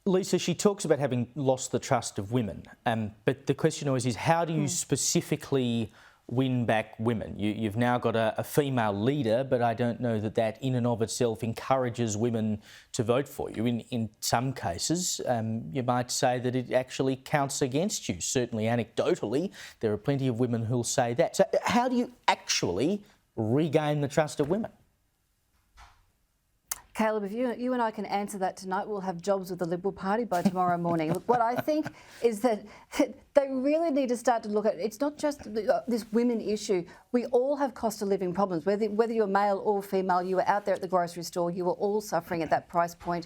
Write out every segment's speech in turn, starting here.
Leisa, she talks about having lost the trust of women, but the question always is, how do you specifically win back women? You've now got a female leader, but I don't know that that in and of itself encourages women to vote for you. In some cases, you might say that it actually counts against you. Certainly anecdotally, there are plenty of women who'll say that. So how do you actually regain the trust of women? Caleb, if you and I can answer that tonight, we'll have jobs with the Liberal Party by tomorrow morning. Look, what I think is that they really need to start to look at, it's not just this women issue. We all have cost of living problems. Whether you're male or female, you were out there at the grocery store, you were all suffering at that price point.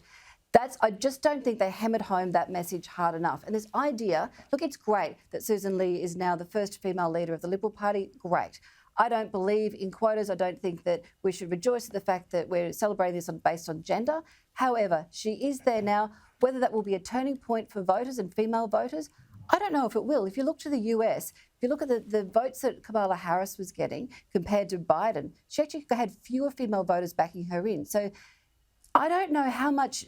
I just don't think they hammered home that message hard enough. And this idea, look, it's great that Sussan Ley is now the first female leader of the Liberal Party. Great. I don't believe in quotas. I don't think that we should rejoice at the fact that we're celebrating this based on gender. However, she is there now. Whether that will be a turning point for voters and female voters, I don't know if it will. If you look to the US, if you look at the votes that Kamala Harris was getting compared to Biden, she actually had fewer female voters backing her in. So I don't know how much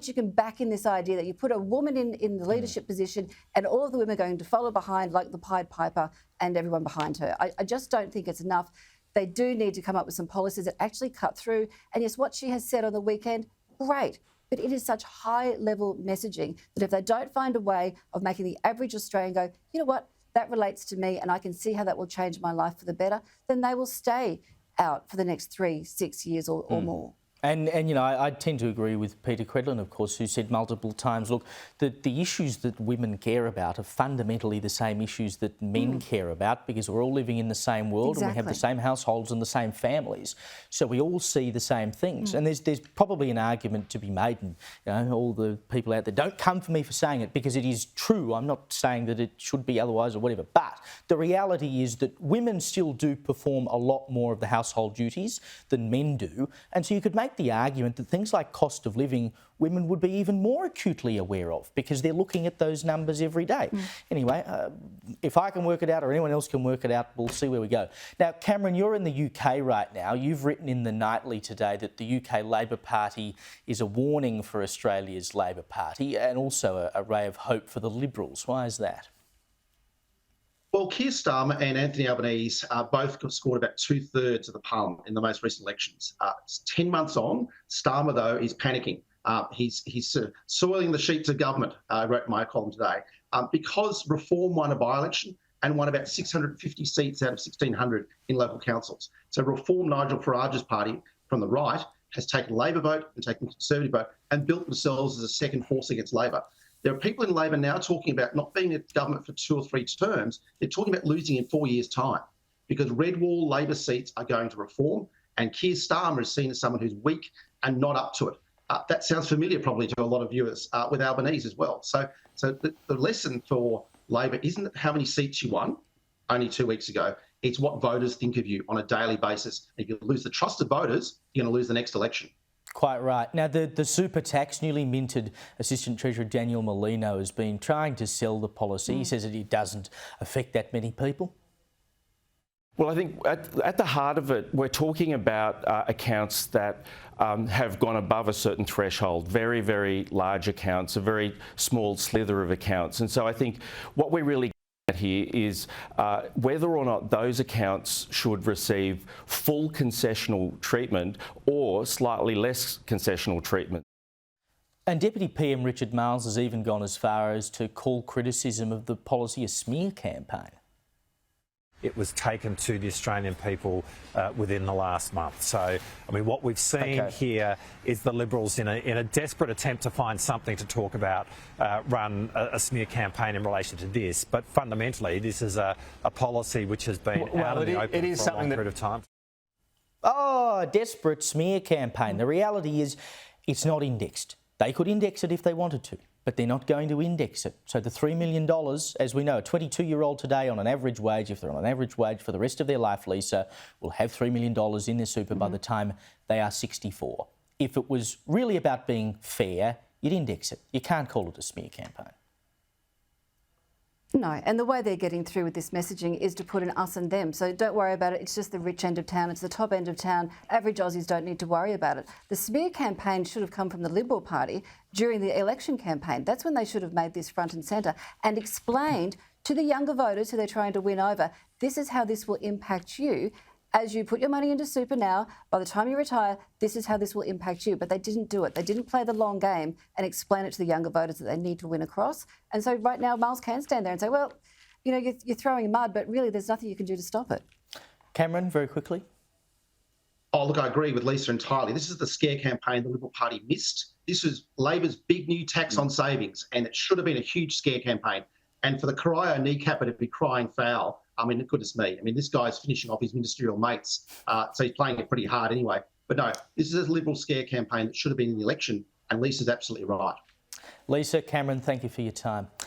you can back in this idea that you put a woman in the leadership position and all of the women are going to follow behind like the Pied Piper and everyone behind her. I just don't think it's enough. They do need to come up with some policies that actually cut through. And yes, what she has said on the weekend, great. But it is such high-level messaging that if they don't find a way of making the average Australian go, you know what, that relates to me and I can see how that will change my life for the better, then they will stay out for the next 3-6 years or more. And you know, I tend to agree with Peter Credlin, of course, who said multiple times, look, the issues that women care about are fundamentally the same issues that men care about, because we're all living in the same world and we have the same households and the same families. So we all see the same things. And there's probably an argument to be made, and you know, all the people out there, don't come for me for saying it, because it is true. I'm not saying that it should be otherwise or whatever, but the reality is that women still do perform a lot more of the household duties than men do. And so you could make the argument that things like cost of living, women would be even more acutely aware of, because they're looking at those numbers every day. Anyway, if I can work it out or anyone else can work it out, we'll see where we go. Now, Cameron, you're in the UK right now. You've written in the Nightly today that the UK Labor Party is a warning for Australia's Labor Party and also a ray of hope for the Liberals. Why is that? Well, Keir Starmer and Anthony Albanese both scored about 2/3 of the parliament in the most recent elections. 10 months on, Starmer, though, is panicking. He's soiling the sheets of government, I wrote in my column today, because Reform won a by-election and won about 650 seats out of 1,600 in local councils. So Reform, Nigel Farage's party from the right, has taken Labor vote and taken Conservative vote and built themselves as a second force against Labor. There are people in Labor now talking about not being at government for 2 or 3 terms. They're talking about losing in 4 years' time, because red wall Labor seats are going to Reform, and Keir Starmer is seen as someone who's weak and not up to it. That sounds familiar probably to a lot of viewers with Albanese as well. So the lesson for Labor isn't how many seats you won only 2 weeks ago. It's what voters think of you on a daily basis. If you lose the trust of voters, you're going to lose the next election. Quite right. Now, the super tax, newly minted Assistant Treasurer Daniel Molino has been trying to sell the policy. He says that it doesn't affect that many people. Well, I think at the heart of it, we're talking about accounts that have gone above a certain threshold, very, very large accounts, a very small slither of accounts. And so I think what we're really here is whether or not those accounts should receive full concessional treatment or slightly less concessional treatment. And Deputy PM Richard Marles has even gone as far as to call criticism of the policy a smear campaign. It was taken to the Australian people within the last month. So, I mean, what we've seen here is the Liberals, in a desperate attempt to find something to talk about, run a smear campaign in relation to this. But fundamentally, this is a policy which has been out in the open for a long period of time. Oh, a desperate smear campaign. The reality is it's not indexed. They could index it if they wanted to, but they're not going to index it. So the $3 million, as we know, a 22-year-old today on an average wage, if they're on an average wage for the rest of their life, Leisa, will have $3 million in their super by the time they are 64. If it was really about being fair, you'd index it. You can't call it a smear campaign. No, and the way they're getting through with this messaging is to put in us and them. So don't worry about it. It's just the rich end of town. It's the top end of town. Average Aussies don't need to worry about it. The smear campaign should have come from the Liberal Party during the election campaign. That's when they should have made this front and centre and explained to the younger voters who they're trying to win over, this is how this will impact you. As you put your money into super now, by the time you retire, this is how this will impact you. But they didn't do it. They didn't play the long game and explain it to the younger voters that they need to win across. And so right now, Miles can stand there and say, well, you know, you're throwing mud, but really there's nothing you can do to stop it. Cameron, very quickly. Oh, look, I agree with Leisa entirely. This is the scare campaign the Liberal Party missed. This was Labor's big new tax on savings, and it should have been a huge scare campaign. And for the Corio kneecapper to be crying foul, I mean, goodness me. I mean, this guy's finishing off his ministerial mates, so he's playing it pretty hard anyway. But no, this is a Liberal scare campaign that should have been in the election, and Lisa's absolutely right. Leisa, Cameron, thank you for your time.